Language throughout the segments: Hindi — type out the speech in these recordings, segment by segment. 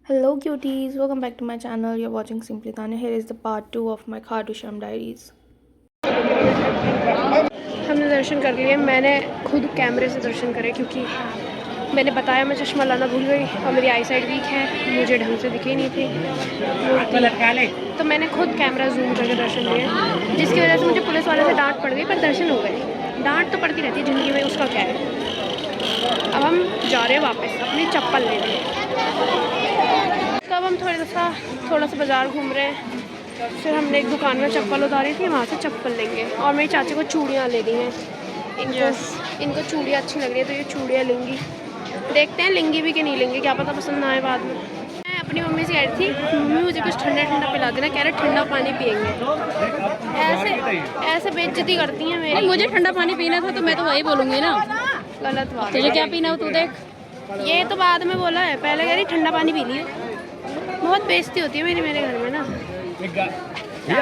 Hello cuties, welcome back to my channel. You're watching Simply Tanya. Here is the part 2 of my Khatu Sham diaries. हमने दर्शन कर लिए। मैंने खुद कैमरे से दर्शन करे क्योंकि मैंने बताया मैं चश्मा लाना भूल गई और मेरी आई साइड वीक है, मुझे ढंग से दिखे नहीं थी तो मैंने खुद कैमरा जूम करके दर्शन लिए, जिसकी वजह से मुझे पुलिस वाले से डांट पड़ गई, पर दर्शन हो गए। डांट तो पड़ती रहती है ज़िंदगी में, उसका क्या है। अब हम जा रहे हैं वापस अपनी चप्पल लेने। तो अब हम थोड़ा सा बाज़ार घूम रहे हैं। फिर हमने एक दुकान में चप्पल उतारी थी, वहाँ से चप्पल लेंगे। और मेरी चाची को चूड़ियाँ लेनी हैं। इनको चूड़ियाँ अच्छी लग रही है तो ये चूड़ियाँ लेंगी। देखते हैं लेंगी भी कि नहीं लेंगी, क्या पता पसंद ना आए बाद में। मैं अपनी मम्मी से कह रही थी मम्मी मुझे कुछ ठंडा ठंडा पिला देना, कह रहे ठंडा पानी पियेंगे। ऐसे बेइज्जती करती हैं मेरी। मुझे ठंडा पानी पीना था तो मैं तो वही बोलूँगी ना। गलत बात। तुझे क्या पीना हो तू देख। ये तो बाद में बोला है, पहले कह रही ठंडा पानी पी लियो। बहुत बेइज्जती होती है मेरे घर में ना।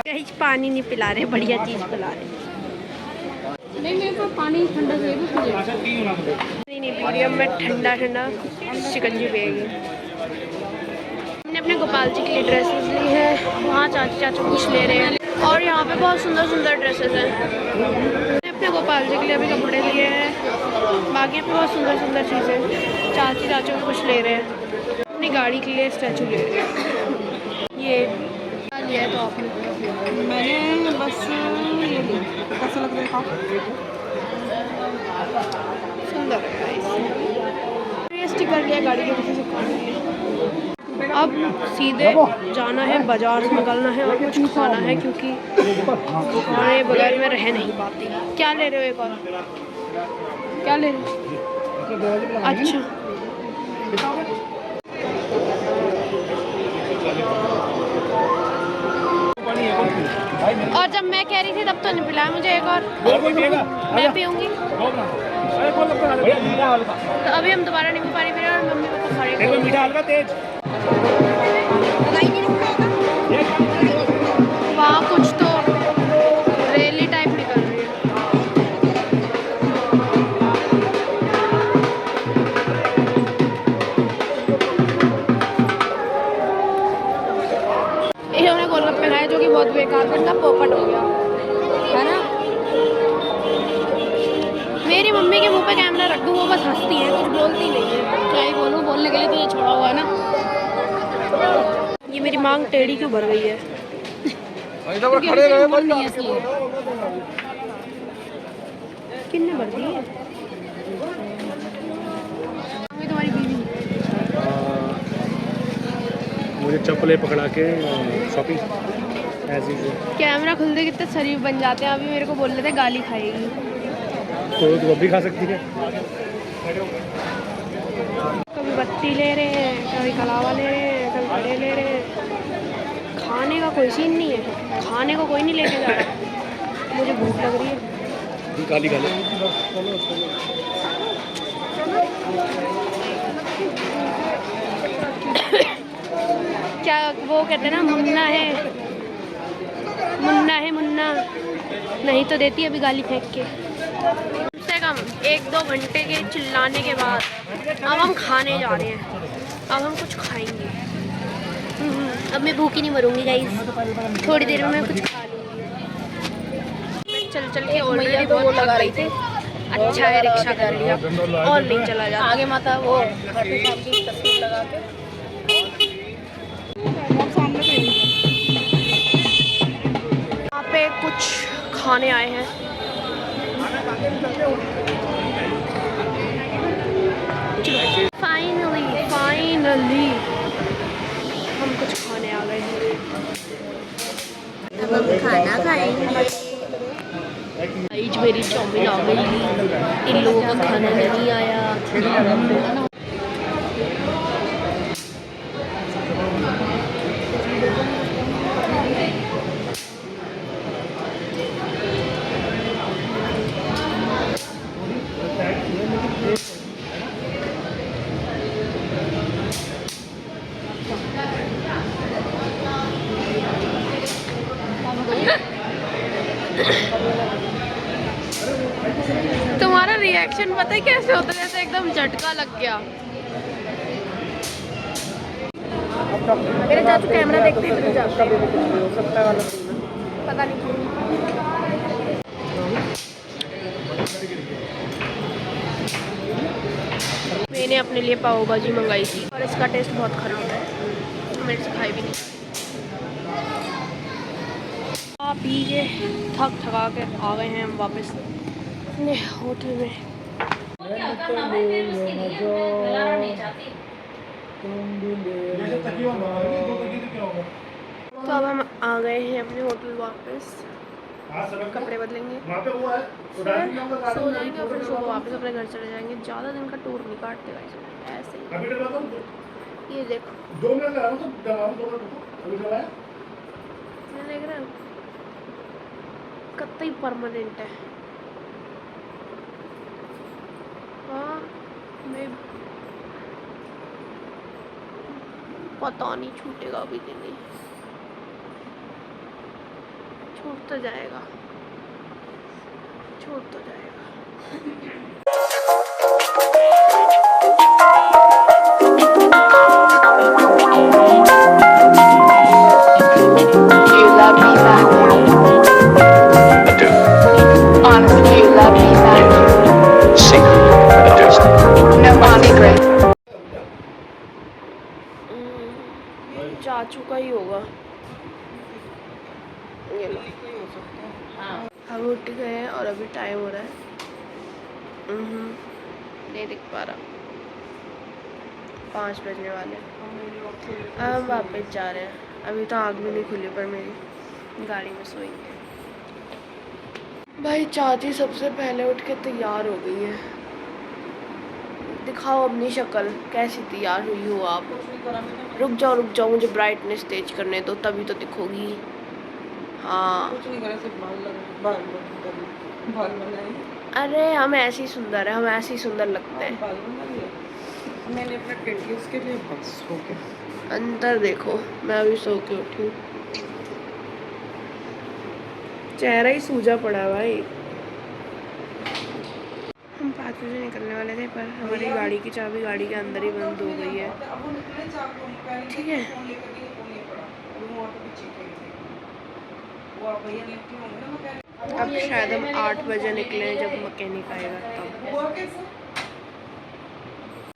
कहीं पानी नहीं पिला रहे, बढ़िया चीज़ पिला रहे। नहीं मेरे को पानी ठंडा चाहिए नहीं पी रही, अब मैं ठंडा शिकंजी पिएगी। हमने अपने गोपाल जी के लिए ड्रेसेस ली है, वहाँ चाचू कुछ ले रहे हैं और यहाँ पे बहुत सुंदर ड्रेसेस हैं। मैंने अपने गोपाल जी के लिए अभी कपड़े लिए हैं, बाकी पे बहुत सुंदर चीज़ें। चाचू कुछ ले रहे हैं, अपनी गाड़ी के लिए स्टैचू ले रहे हैं। ये लिया है तो आपने? मैंने बस ये ली। कैसा लग रहा है? सुंदर है। स्टिकर लिया गाड़ी के पीछे से काट लिया। अब सीधे जाना है बाजार से, निकलना है और कुछ खाना है क्योंकि खाने बगैर में रह नहीं पाती। क्या ले रहे हो? एक और क्या ले रहे हो? अच्छा और जब मैं कह रही थी तब तो नहीं पिलाया मुझे एक और। मैं पीऊँगी तो अभी हम दोबारा नींबू पानी पी रहे हैं और मम्मी पापा खा रहे हैं। वहाँ कुछ तो रैली टाइप निकल रही है। इन्होंने गोलगप्पे खाए जो कि बहुत बेकार था, पोपट हो गया है ना। मेरी मम्मी के मुंह पे कैमरा रख दूँ, वो बस हंसती है, कुछ बोलती नहीं है। क्या ही बोलूँ, बोलने के लिए तो ये छोड़ा हुआ है ना। ये मेरी मांग टेढ़ी क्यों भर गई है? किसने भर दी है? तुम्हारी बीवी मुझे चप्पलें पकड़ा के शॉपिंग ऐसे ही। कैमरा खुलते कितने शरीफ बन जाते हैं। अभी मेरे को बोल रहे थे गाली खाएगी, तो वो भी खा सकती है। कभी बत्ती ले रहे हैं, कभी कलावा ले रहे हैं, कभी बड़े ले रहे हैं। खाने का कोई सीन नहीं है, खाने को कोई नहीं लेके जा रहा। मुझे भूख लग रही है। गाली खा ले। क्या वो कहते हैं ना, मुन्ना नहीं तो देती अभी गाली फेंक के। कम से कम 1-2 घंटे के चिल्लाने के बाद अब हम खाने जा रहे हैं। अब हम कुछ खाएंगे। अब मैं भूखी नहीं मरूंगी गाइस, थोड़ी देर में मैं कुछ खा लूँगी। मैं चल के ऑलरेडी बहुत लगा रही थी। अच्छा है रिक्शा कर लिया और नहीं चला जाता। आगे माता वो खाटू श्याम की तस्वीर लगा के यहाँ पे कुछ खाने आए हैं। फाइनली हम कुछ खाने आ गए हैं। अब हम खाना खाएंगे। मेरी चाउमीन आ गई, इन लोगों का खाना नहीं आया। तुम्हारा रिएक्शन पता है कैसे होता है? जैसे एकदम झटका लग गया। मेरे चाचू कैमरा देखते इधर जाते हैं, वाला पता नहीं क्यों। मैंने अपने लिए पाव भाजी मंगाई थी और इसका टेस्ट बहुत खराब है, मेरे से खाई भी नहीं। आप पी के थका के आ गए हैं हम वापस अपने होटल में। तो अब हम आ गए हैं अपने होटल वापस, कपड़े बदलेंगे, सो जाएंगे और फिर सुबह वापस अपने घर चले जाएंगे। ज़्यादा दिन का टूर नहीं काटते गाइस, ऐसे ही। ये देखो, ये देख रहे हो, कतई परमानेंट है। हाँ, मैं पता नहीं छूटेगा अभी कि नहीं, छूट तो जाएगा, छूट तो जाएगा। You love me back. I do. Honestly, you love me back. Secret. I do. No secret. चाचू का ही होगा ये लो। हम उठ गए हैं और अभी टाइम हो रहा है, नहीं दिख पा रहा, 5 बजने वाले। हम वापस जा रहे हैं, अभी तो आँख भी नहीं खुली पर मेरी, गाड़ी में सोएंगे। भाई चाची सबसे पहले उठ के तैयार हो गई है, दिखाओ अपनी शक्ल, कैसी तैयार हुई हो आप। रुक जाओ मुझे ब्राइटनेस तेज करने दो, तभी तो दिखोगी। हाँ, कुछ नहीं करा, सिर्फ बाल बनाए। अरे हम ऐसे ही सुंदर है, हम ऐसे ही सुंदर लगते हैं। बाल बना लिए मैंने अपना टेडी उसके लिए, बस हो गया। अंदर देखो, मैं अभी सो के उठी हूँ, चेहरा ही सूजा पड़ा है भाई। हम 5 बजे निकलने वाले थे पर हमारी गाड़ी की चाबी गाड़ी के अंदर ही बंद हो गई है। ठीक है, अब शायद हम 8 बजे निकले जब मैकेनिक आएगा तब।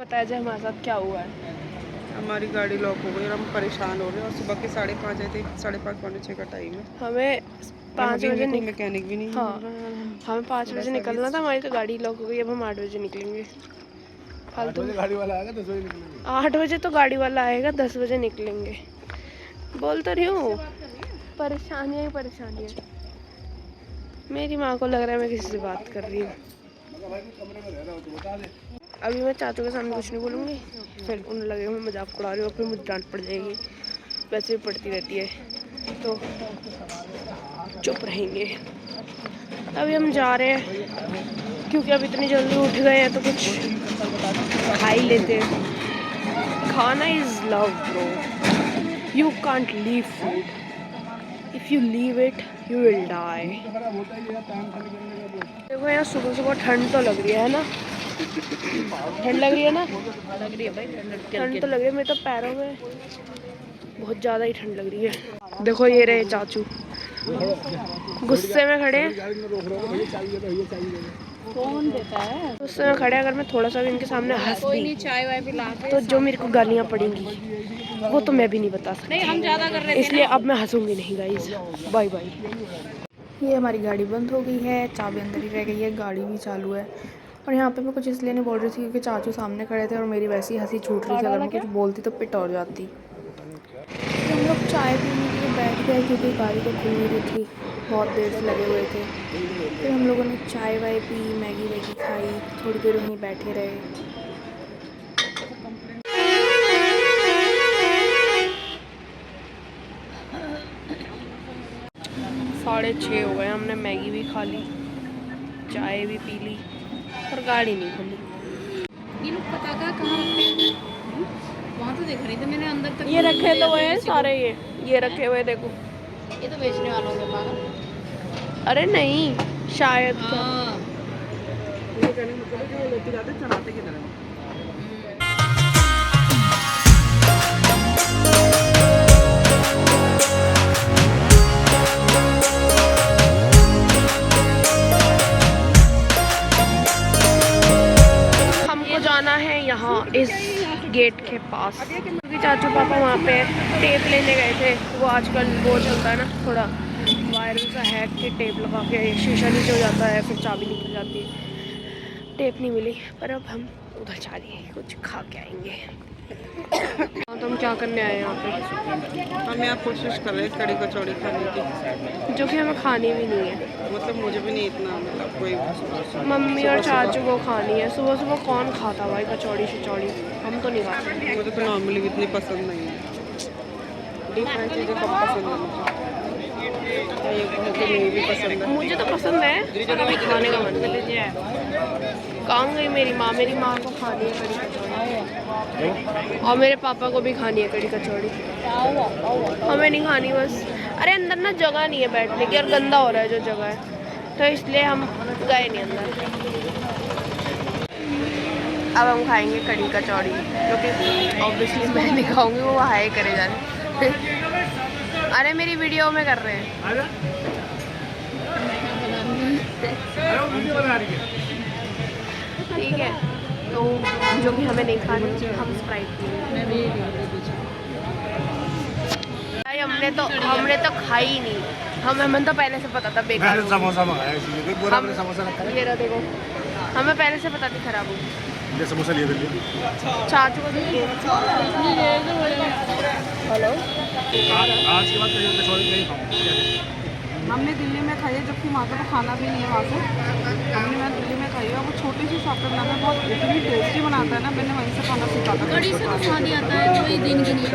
बताया जाए हमारे साथ क्या हुआ है। हमारी गाड़ी लॉक हो गई और हम परेशान हो रहे हैं, और सुबह के 5:30 आए थे, 5:30 पौने 6 का टाइम है। हमें 5 बजे मैकेनिक भी नहीं। हाँ, हमें 5 बजे निकलना था, हमारी तो गाड़ी लॉक हो गई। अब हम 8 बजे निकलेंगे। फालतू गाड़ी वाला आएगा 10 बजे निकलेंगे। 8 बजे तो गाड़ी वाला आएगा, 10 बजे निकलेंगे। बोल तो रही हूँ, परेशानियाँ ही परेशानियाँ। मेरी माँ को लग रहा है मैं किसी से बात कर रही हूँ। अभी मैं चाचू के सामने कुछ नहीं बोलूँगी, फिर उन्हें लगेगा मैं मजाक उड़ा रही हूँ, फिर मुझे डांट पड़ जाएगी। वैसे भी पड़ती रहती है, तो चुप रहेंगे। अभी हम जा रहे हैं क्योंकि अब इतनी जल्दी उठ गए हैं तो कुछ खा ही लेते हैं। खाना is love bro, you can't leave food, if you leave it you will die. देखो यहाँ सुबह सुबह ठंड तो लग रही है ना, ठंड लग रही है ना, लग रही है भाई, ठंड तो लग रही है। मेरे तो पैरों में बहुत ज़्यादा ही ठंड लग रही है। देखो ये रहे चाचू, गुस्से में खड़े हैं। कौन देता है? गुस्से में खड़े हैं, अगर मैं थोड़ा सा भी इनके सामने हंस दी चाय वाय पिला के, तो जो मेरे को गालियाँ पड़ेंगी वो तो मैं भी नहीं बता सकती। हम ज़्यादा कर रहे थे, इसलिए अब मैं हंसूंगी नहीं गाइस। Bye bye. ये हमारी गाड़ी बंद हो गई है, चाबी अंदर ही रह गई है, गाड़ी भी चालू है। और यहाँ पे मैं कुछ इसलिए नहीं बोल रही थी क्योंकि चाचू सामने खड़े थे और मेरी वैसी हंसी छूट रही थी, अगर मैं कुछ बोलती तो पिट और जाती। तो हम लोग चाय पीने के लिए बैठ गए क्योंकि गाड़ी तो खुल नहीं रही थी, बहुत देर से लगे हुए थे। फिर हम लोगों ने चाय वाय पी, मैगी वैगी खाई, थोड़ी देर वहीं बैठे रहे। 6:30 हो गए, हमने मैगी भी खा ली, चाय भी पी ली, पर गाड़ी नहीं खुली। ये लोग पता का कहाँ रखते हैं? वहाँ तो देख रही थी मैंने, अंदर तक ये रखे तो हुए हैं सारे, ये रखे हुए देखो। ये तो बेचने वालों के पास। अरे नहीं, शायद हाँ, ये कहने का मतलब है कि वो लेते जाते चढ़ाते की तरह। गेट के पास, क्योंकि चाचू पापा वहाँ पे टेप लेने गए थे। वो आजकल वो चलता है ना थोड़ा वायरल सा हैक के टेप लगा के शीशा नीचे हो जाता है, फिर चाबी निकल जाती है। टेप नहीं मिली, पर अब हम उधर जा रहे हैं, कुछ खा के आएंगे। हाँ, तो हम क्या करने आए हैं यहाँ पे? हम यहाँ कोशिश कर रहे हैं कड़ी कचौड़ी खाने की, जो कि हमें खानी भी नहीं है। मतलब मुझे भी नहीं इतना, मतलब कोई मम्मी और चाचू को खानी है। सुबह सुबह कौन खाता भाई कचौड़ी शचौड़ी, हम तो नहीं खाते। मुझे तो नॉर्मली इतनी पसंद नहीं है। डिफरेंट चीज़ें कम पसंद है मुझे, मुझे नहीं भी पसंद है। मुझे तो पसंद है, पर अभी खाने का मन है। कहाँ गई मेरी माँ? मेरी माँ को खानी है कड़ी कचौड़ी, और मेरे पापा को भी खानी है कड़ी कचौड़ी। हमें नहीं खानी बस। अरे अंदर ना जगह नहीं है बैठने की, और गंदा हो रहा है जो जगह है, तो इसलिए हम गए नहीं अंदर। अब हम खाएंगे कड़ी कचौड़ी, जो कि ऑब्वियसली मैं नहीं खाऊंगी, वो हाय करे जा रहे। अरे मेरी वीडियो में कर रहे हैं। ठीक है, तो जो कि हमें नहीं खानी, हम स्प्राइट पिएंगे। भाई हमने तो खाई ही नहीं। हमें तो पहले से पता था बेकार। समोसा मंगाया इसलिए देख बोरा में समोसा रखा है। ये रहा देखो, हमें पहले से पता थी खराब होगी। ये समोसा लिए थे। चाचू को देखिए। हेलो, आज के बाद कहीं कचौड़ी नहीं खाऊंगा। हमने दिल्ली में खाई है, जबकि वहाँ का तो खाना भी नहीं है वहाँ से। हमने मैं दिल्ली में खाई है, वो छोटी सी शॉप पे बनाता है, बहुत इतनी टेस्टी बनाता है ना, मैंने वहीं से खाना सीखा था। कड़ी से तो स्वाद ही आता है, कोई दिन की नहीं।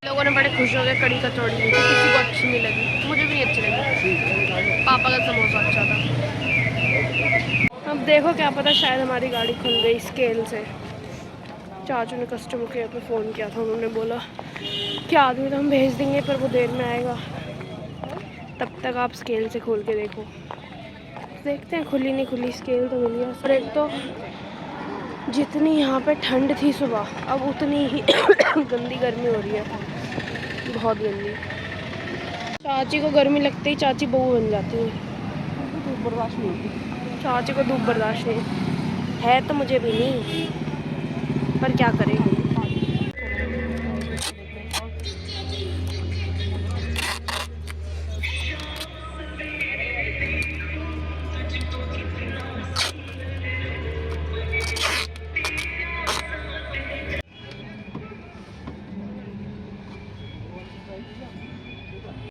लोगों ने बड़े खुश हो गए कड़ी कचौड़ी ली, किसी को अच्छी नहीं लगी, मुझे भी नहीं अच्छी लगी। पापा का समोसा अच्छा था। अब देखो क्या पता, शायद हमारी गाड़ी खुल गई स्केल से। चाचू ने कस्टमर केयर पे फ़ोन किया था, उन्होंने बोला कि आदमी तो हम भेज देंगे, पर वो देर में आएगा, तब तक आप स्केल से खोल के देखो। देखते हैं खुली नहीं खुली। स्केल तो मिल गया। और एक तो जितनी यहाँ पे ठंड थी सुबह, अब उतनी ही गंदी गर्मी हो रही है, बहुत गंदी। चाची को गर्मी लगती ही चाची बहू बन जाती है। धूप बर्दाश्त नहीं होती। चाची को धूप बर्दाश्त नहीं है, तो मुझे भी नहीं, पर क्या करें।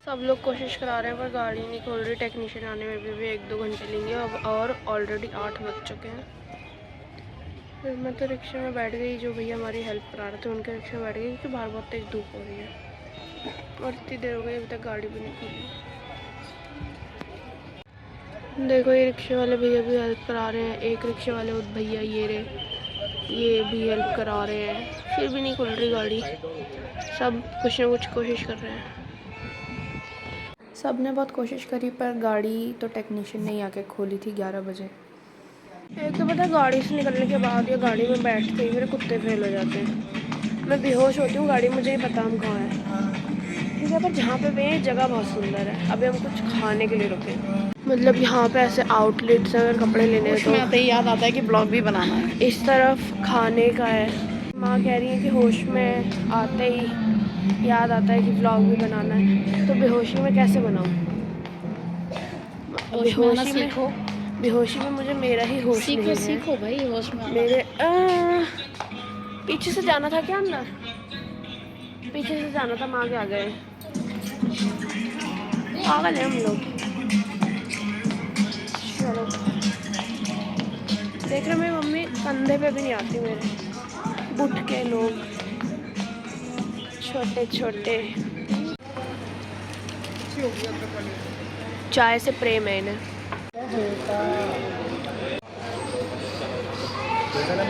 सब लोग कोशिश करा रहे हैं, पर गाड़ी नहीं खोल रही। टेक्नीशियन आने में भी 1-2 घंटे लेंगे अब, और ऑलरेडी 8 बज चुके हैं। फिर मैं तो रिक्शे में बैठ गई, जो भैया हमारी हेल्प करा रहे थे उनके रिक्शे में बैठ गई, क्योंकि बाहर बहुत तेज़ धूप हो रही है और इतनी देर हो गई अभी तक गाड़ी भी नहीं खुली। देखो ये रिक्शे वाले भैया भी हेल्प करा रहे हैं। एक रिक्शे वाले भैया ये भी हेल्प करा रहे हैं, फिर भी नहीं खुल रही गाड़ी। सब कुछ ना कुछ कोशिश कर रहे हैं। सब ने बहुत कोशिश करी, पर गाड़ी तो टेक्नीशियन ने आके खोली थी 11 बजे। एक तो पता है, गाड़ी से निकलने के बाद या गाड़ी में बैठते ही मेरे कुत्ते फेल हो जाते हैं। मैं बेहोश होती हूँ गाड़ी में, मुझे ही पता हम कहाँ हैं। ठीक है, पर जहाँ पे भी जगह बहुत सुंदर है। अभी हम कुछ खाने के लिए रुके, मतलब यहाँ पे ऐसे आउटलेट्स हैं, अगर कपड़े लेने हैं तो आते ही याद आता है कि ब्लॉग भी बनाना है। इस तरफ खाने का है। माँ कह रही है कि होश में आते ही याद आता है कि व्लॉग भी बनाना है, तो बेहोशी में कैसे बनाऊँ? बेहोशी में मुझे मेरा ही होश नहीं है। सीखो भाई, होश में मेरे पीछे से जाना था क्या अंदर? पीछे से जाना था, माँ के आ गए। पागल है हम लोग। चलो देख रहे, मेरी मम्मी कंधे पे भी नहीं आती मेरे। बुट के लोग छोटे छोटे। चाय से प्रेम है इन्हें। जैसा ना